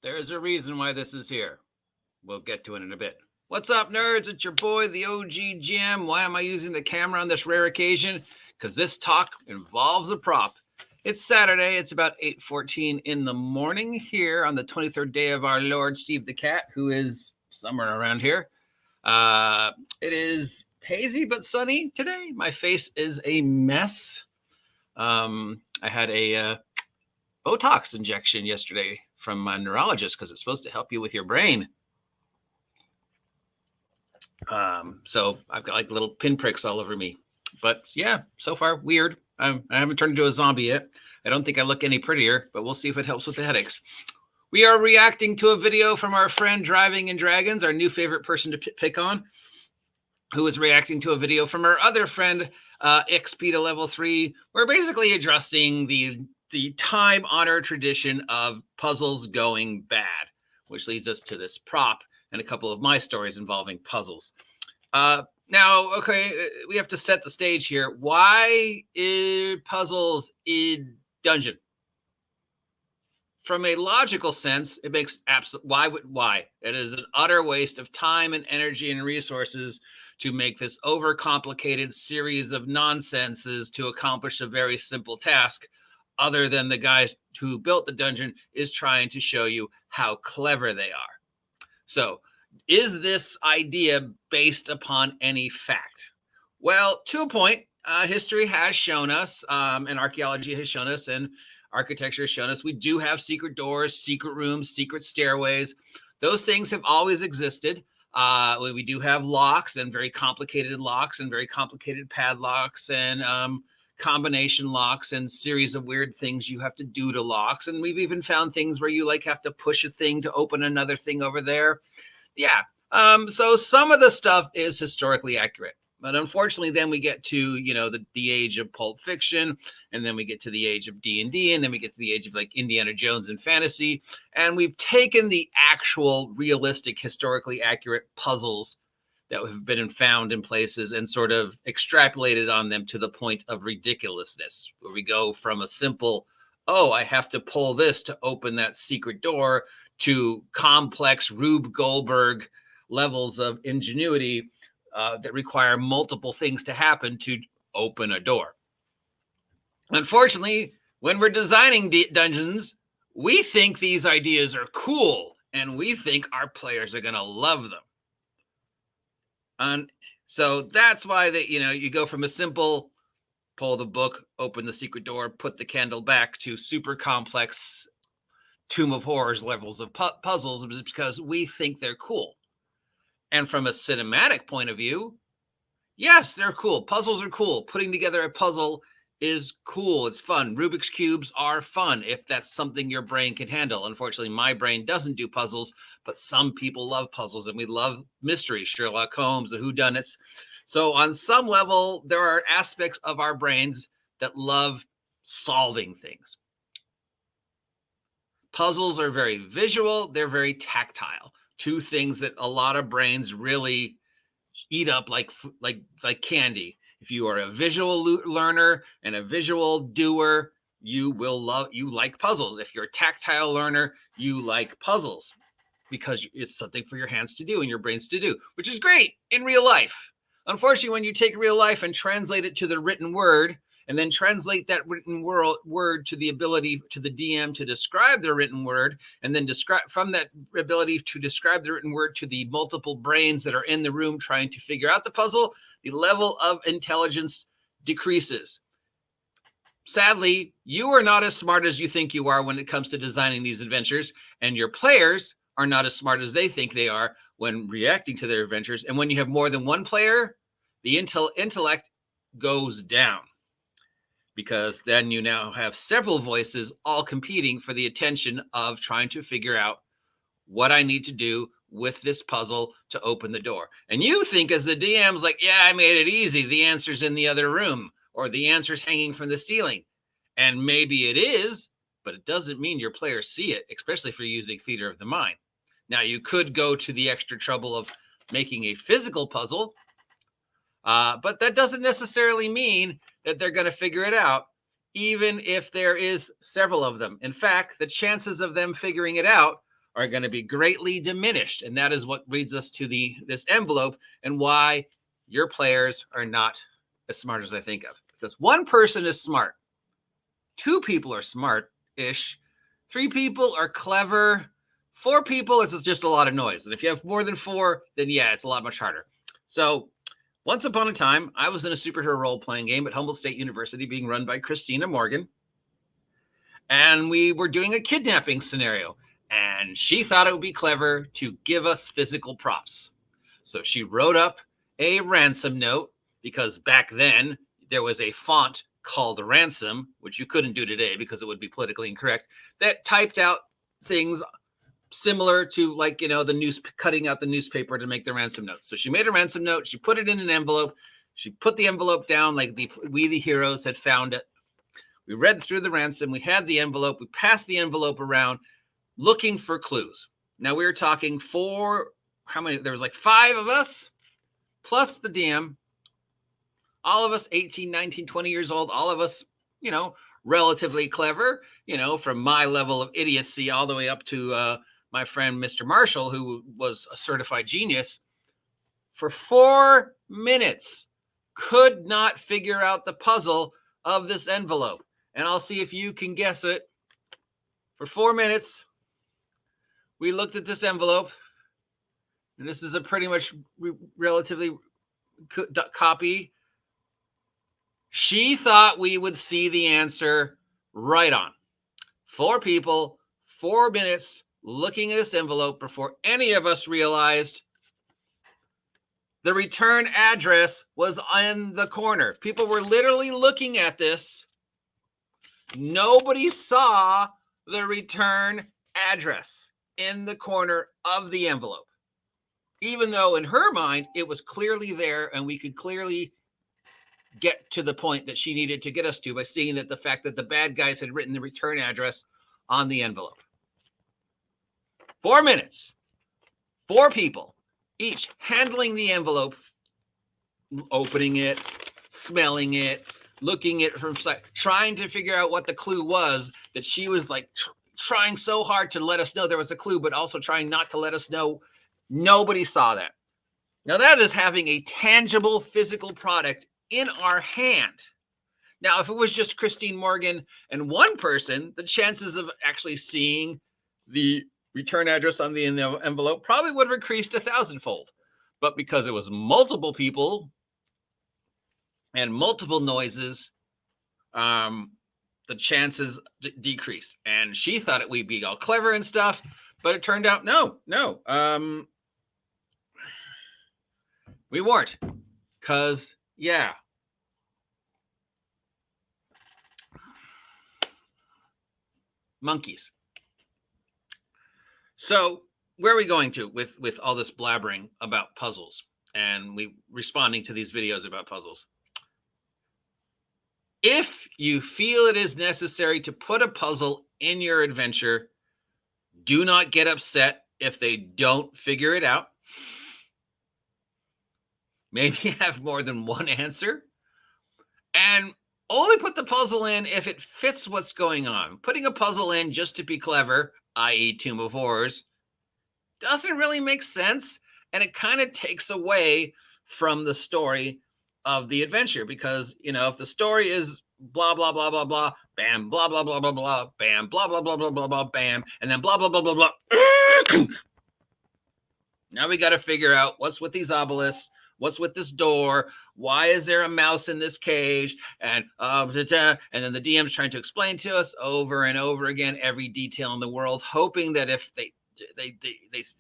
There's a reason why this is here. We'll get to it in a bit. What's up, nerds? It's your boy, the OGGM. Why am I using the camera on this rare occasion? Because this talk involves a prop. It's Saturday. It's about 8:14 in the morning here on the 23rd day of our Lord Steve the Cat, who is somewhere around here. It is hazy but sunny today. My face is a mess. I had a Botox injection yesterday from my neurologist because it's supposed to help you with your brain. So I've got like little pinpricks all over me. But yeah, so far, weird. I haven't turned into a zombie yet. I don't think I look any prettier, but we'll see if it helps with the headaches. We are reacting to a video from our friend Driving in Dragons, our new favorite person to pick on, who is reacting to a video from our other friend, XP to Level 3. We're basically addressing the time-honored tradition of puzzles going bad, which leads us to this prop and a couple of my stories involving puzzles. Now, okay, we have to set the stage here. Why is puzzles in dungeon? From a logical sense, it makes why? It is an utter waste of time and energy and resources to make this overcomplicated series of nonsenses to accomplish a very simple task, other than the guys who built the dungeon is trying to show you how clever they are. So, is this idea based upon any fact? Well, to a point, history has shown us, and archaeology has shown us, and architecture has shown us, we do have secret doors, secret rooms, secret stairways. Those things have always existed. We do have locks and very complicated padlocks and combination locks and series of weird things you have to do to locks. And we've even found things where you like have to push a thing to open another thing over there. Yeah. So some of the stuff is historically accurate, but unfortunately then we get to, the age of Pulp Fiction, and then we get to the age of D&D, and then we get to the age of like Indiana Jones and fantasy. And we've taken the actual realistic, historically accurate puzzles that have been found in places and sort of extrapolated on them to the point of ridiculousness, where we go from a simple, oh, I have to pull this to open that secret door, to complex Rube Goldberg levels of ingenuity that require multiple things to happen to open a door. Unfortunately, when we're designing dungeons, we think these ideas are cool, and we think our players are going to love them. And so that's why you go from a simple pull the book, open the secret door, put the candle back, to super complex Tomb of Horrors levels of puzzles, is because we think they're cool. And from a cinematic point of view, yes, they're cool. Puzzles are cool. Putting together a puzzle is cool. It's fun. Rubik's Cubes are fun if that's something your brain can handle. Unfortunately, my brain doesn't do puzzles, but some people love puzzles, and we love mysteries, Sherlock Holmes, the whodunits. So on some level, there are aspects of our brains that love solving things. Puzzles are very visual. They're very tactile. Two things that a lot of brains really eat up like candy. If you are a visual learner and a visual doer, you like puzzles. If you're a tactile learner, you like puzzles because it's something for your hands to do and your brains to do, which is great in real life. Unfortunately, when you take real life and translate it to the written word, and then translate that written word to the ability to the DM to describe the written word, and then from that ability to describe the written word to the multiple brains that are in the room trying to figure out the puzzle, the level of intelligence decreases. Sadly, you are not as smart as you think you are when it comes to designing these adventures, and your players are not as smart as they think they are when reacting to their adventures. And when you have more than one player, the intellect goes down, because then you now have several voices all competing for the attention of trying to figure out what I need to do with this puzzle to open the door. And you think as the DM's like, yeah, I made it easy. The answer's in the other room, or the answer's hanging from the ceiling. And maybe it is, but it doesn't mean your players see it, especially if you're using theater of the mind. Now, you could go to the extra trouble of making a physical puzzle, but that doesn't necessarily mean that they're going to figure it out, even if there is several of them. In fact, the chances of them figuring it out are going to be greatly diminished. And that is what leads us to this envelope and why your players are not as smart as I think of. Because one person is smart. 2 people are smart-ish. 3 people are clever. 4 people, it's just a lot of noise. And if you have more than 4, then yeah, it's a lot much harder. So once upon a time, I was in a superhero role-playing game at Humboldt State University being run by Christina Morgan. And we were doing a kidnapping scenario. And she thought it would be clever to give us physical props. So she wrote up a ransom note, because back then there was a font called ransom, which you couldn't do today because it would be politically incorrect, that typed out things similar to, like, you know, cutting out the newspaper to make the ransom note. So she made a ransom note. She put it in an envelope. She put the envelope down like we the heroes had found it. We read through the ransom. We had the envelope. We passed the envelope around looking for clues. Now we were talking how many? There was like 5 of us plus the DM. All of us 18, 19, 20 years old. All of us, you know, relatively clever, you know, from my level of idiocy all the way up to my friend, Mr. Marshall, who was a certified genius. For 4 minutes, could not figure out the puzzle of this envelope. And I'll see if you can guess it. For 4 minutes, we looked at this envelope. And this is a pretty much relatively copy. She thought we would see the answer right on. 4 people, 4 minutes, looking at this envelope before any of us realized the return address was in the corner. People were literally looking at this. Nobody saw the return address in the corner of the envelope, even though in her mind it was clearly there and we could clearly get to the point that she needed to get us to by seeing that the fact that the bad guys had written the return address on the envelope. 4 minutes, 4 people, each handling the envelope, opening it, smelling it, looking at it from side, trying to figure out what the clue was that she was like trying so hard to let us know there was a clue, but also trying not to let us know. Nobody saw that. Now that is having a tangible physical product in our hand. Now, if it was just Christine Morgan and one person, the chances of actually seeing the return address on the envelope probably would have increased 1,000-fold. But because it was multiple people and multiple noises, the chances decreased. And she thought we'd be all clever and stuff, but it turned out no. We weren't. Because, yeah. Monkeys. So where are we going to with all this blabbering about puzzles and we responding to these videos about puzzles? If you feel it is necessary to put a puzzle in your adventure, do not get upset if they don't figure it out. Maybe have more than one answer. And only put the puzzle in if it fits what's going on. Putting a puzzle in just to be clever, i.e. Tomb of Horrors, doesn't really make sense. And it kind of takes away from the story of the adventure. Because, you know, if the story is blah, blah, blah, blah, blah, bam, blah, blah, blah, blah, blah, bam, blah, blah, blah, blah, blah, blah, bam, and then blah, blah, blah, blah, blah. Now we got to figure out what's with these obelisks. What's with this door? Why is there a mouse in this cage? And then the DM's trying to explain to us over and over again every detail in the world, hoping that if they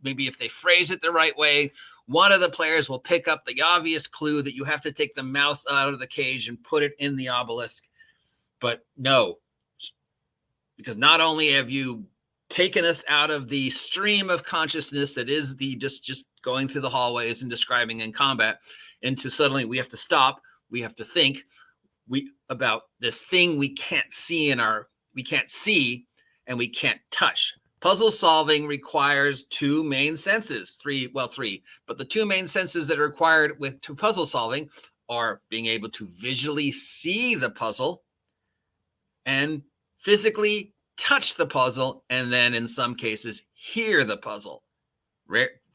maybe if they phrase it the right way, one of the players will pick up the obvious clue that you have to take the mouse out of the cage and put it in the obelisk. But no, because not only have you taken us out of the stream of consciousness that is the just going through the hallways and describing in combat into suddenly we have to stop, we have to think about this thing we can't see and we can't touch. Puzzle solving requires 2 main senses, 3, but the 2 main senses that are required to puzzle solving are being able to visually see the puzzle and physically touch the puzzle, and then in some cases hear the puzzle.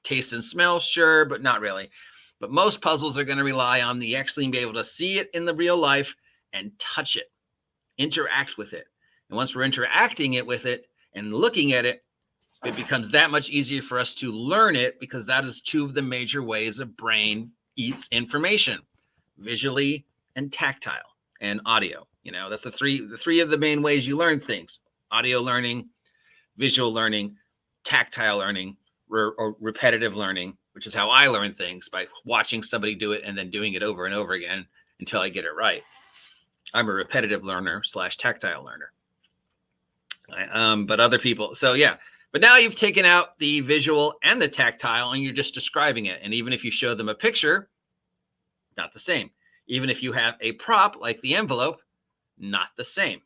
Taste and smell, sure, but not really. But most puzzles are going to rely on the actually being able to see it in the real life and touch it, interact with it. And once we're interacting with it and looking at it, it becomes that much easier for us to learn it, because that is two of the major ways a brain eats information: visually and tactile and audio. That's the three of the main ways you learn things: audio learning, visual learning, tactile learning, or repetitive learning, which is how I learn things, by watching somebody do it and then doing it over and over again until I get it right. I'm a repetitive learner / tactile learner. But other people, so yeah. But now you've taken out the visual and the tactile, and you're just describing it. And even if you show them a picture, not the same. Even if you have a prop like the envelope, not the same.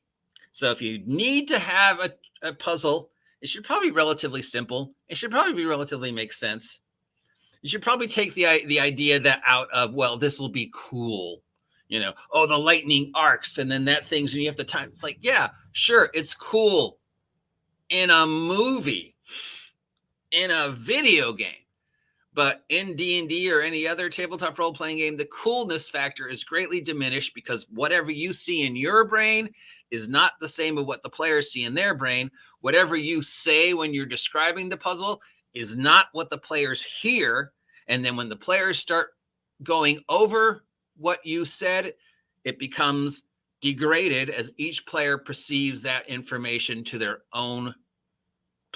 So if you need to have a puzzle, it should probably be relatively simple. It should probably be relatively make sense. You should probably take the idea that out of, well, this will be cool. Oh, the lightning arcs, and then that thing's, and you have to time. It's like, yeah, sure, it's cool in a movie, in a video game. But in D&D or any other tabletop role-playing game, the coolness factor is greatly diminished, because whatever you see in your brain is not the same as what the players see in their brain. Whatever you say when you're describing the puzzle is not what the players hear. And then when the players start going over what you said, it becomes degraded as each player perceives that information to their own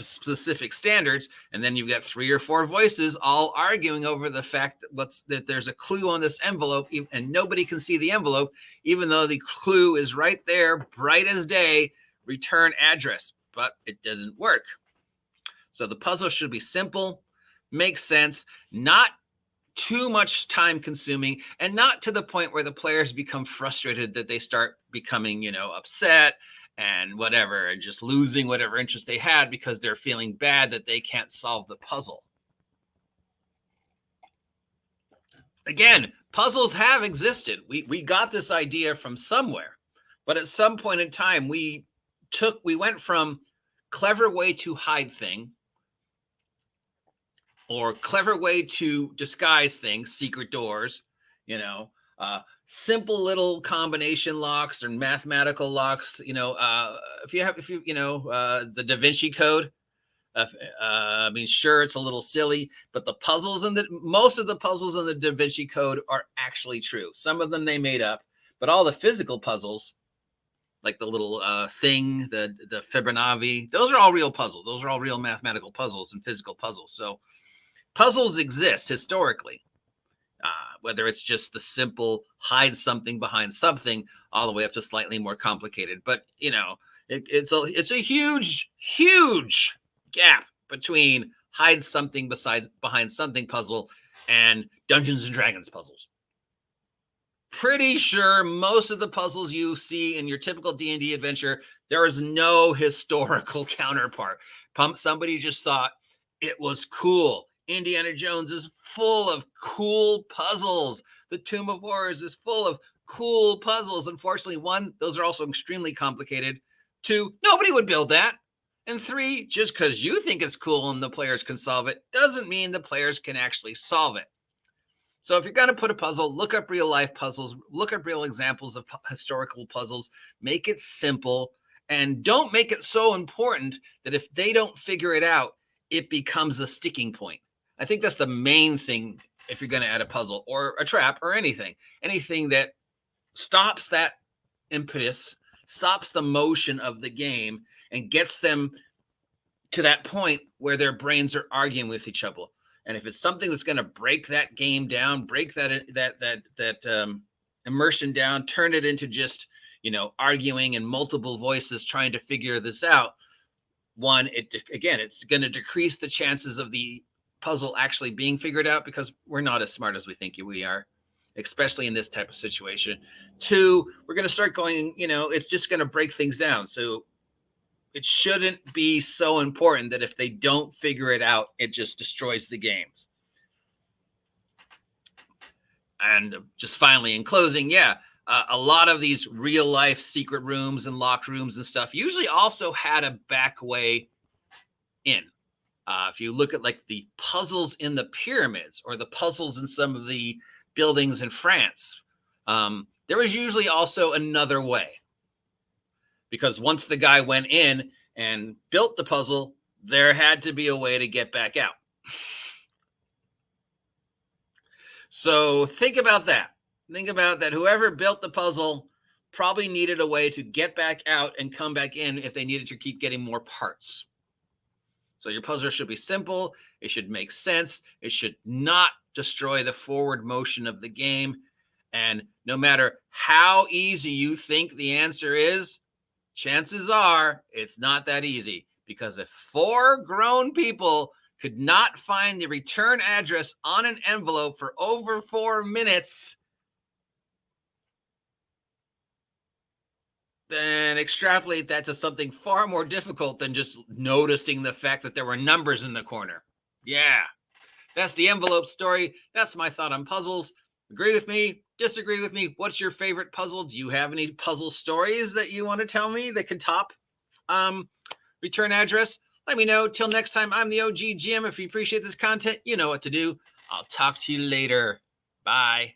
specific standards. And then you've got 3 or 4 voices all arguing over the fact that there's a clue on this envelope, and nobody can see the envelope, even though the clue is right there, bright as day: return address. But it doesn't work. So the puzzle should be simple, make sense, not too much time consuming, and not to the point where the players become frustrated that they start becoming, upset and whatever, and just losing whatever interest they had because they're feeling bad that they can't solve the puzzle. Again, puzzles have existed. We got this idea from somewhere, but at some point in time, we went from clever way to hide thing, or clever way to disguise things, secret doors, simple little combination locks or mathematical locks. The Da Vinci Code. Sure, it's a little silly, but the puzzles most of the puzzles in the Da Vinci Code are actually true. Some of them they made up, but all the physical puzzles, like the little thing, the Fibonacci, those are all real puzzles. Those are all real mathematical puzzles and physical puzzles. So puzzles exist historically, whether it's just the simple hide something behind something, all the way up to slightly more complicated. But it's a huge gap between hide something behind something puzzle and Dungeons and Dragons puzzles. Pretty sure most of the puzzles you see in your typical D&D adventure, there is no historical counterpart. Somebody just thought it was cool. Indiana Jones is full of cool puzzles. The Tomb of Horrors is full of cool puzzles. Unfortunately, 1, those are also extremely complicated. 2, nobody would build that. And 3, just because you think it's cool and the players can solve it doesn't mean the players can actually solve it. So if you're going to put a puzzle, look up real life puzzles, look up real examples of historical puzzles, make it simple, and don't make it so important that if they don't figure it out, it becomes a sticking point. I think that's the main thing if you're going to add a puzzle or a trap or anything that stops that impetus, stops the motion of the game, and gets them to that point where their brains are arguing with each other. And if it's something that's going to break that game down, break that immersion down, turn it into just, arguing in multiple voices trying to figure this out, it's going to decrease the chances of the puzzle actually being figured out, because we're not as smart as we think we are, especially in this type of situation. 2, we're going to start going, it's just going to break things down. So it shouldn't be so important that if they don't figure it out, it just destroys the games. And just finally, in closing, A lot of these real life secret rooms and locked rooms and stuff usually also had a back way in. If you look at like the puzzles in the pyramids or the puzzles in some of the buildings in France, there was usually also another way. Because once the guy went in and built the puzzle, there had to be a way to get back out. So think about that. Think about that. Whoever built the puzzle probably needed a way to get back out and come back in if they needed to keep getting more parts. So your puzzle should be simple. It should make sense. It should not destroy the forward motion of the game. And no matter how easy you think the answer is, chances are it's not that easy. Because if 4 grown people could not find the return address on an envelope for over 4 minutes, then extrapolate that to something far more difficult than just noticing the fact that there were numbers in the corner. Yeah, that's the envelope story. That's my thought on puzzles. Agree with me? Disagree with me? What's your favorite puzzle? Do you have any puzzle stories that you want to tell me that can top return address? Let me know. Till next time, I'm the OGGM. If you appreciate this content, you know what to do. I'll talk to you later. Bye.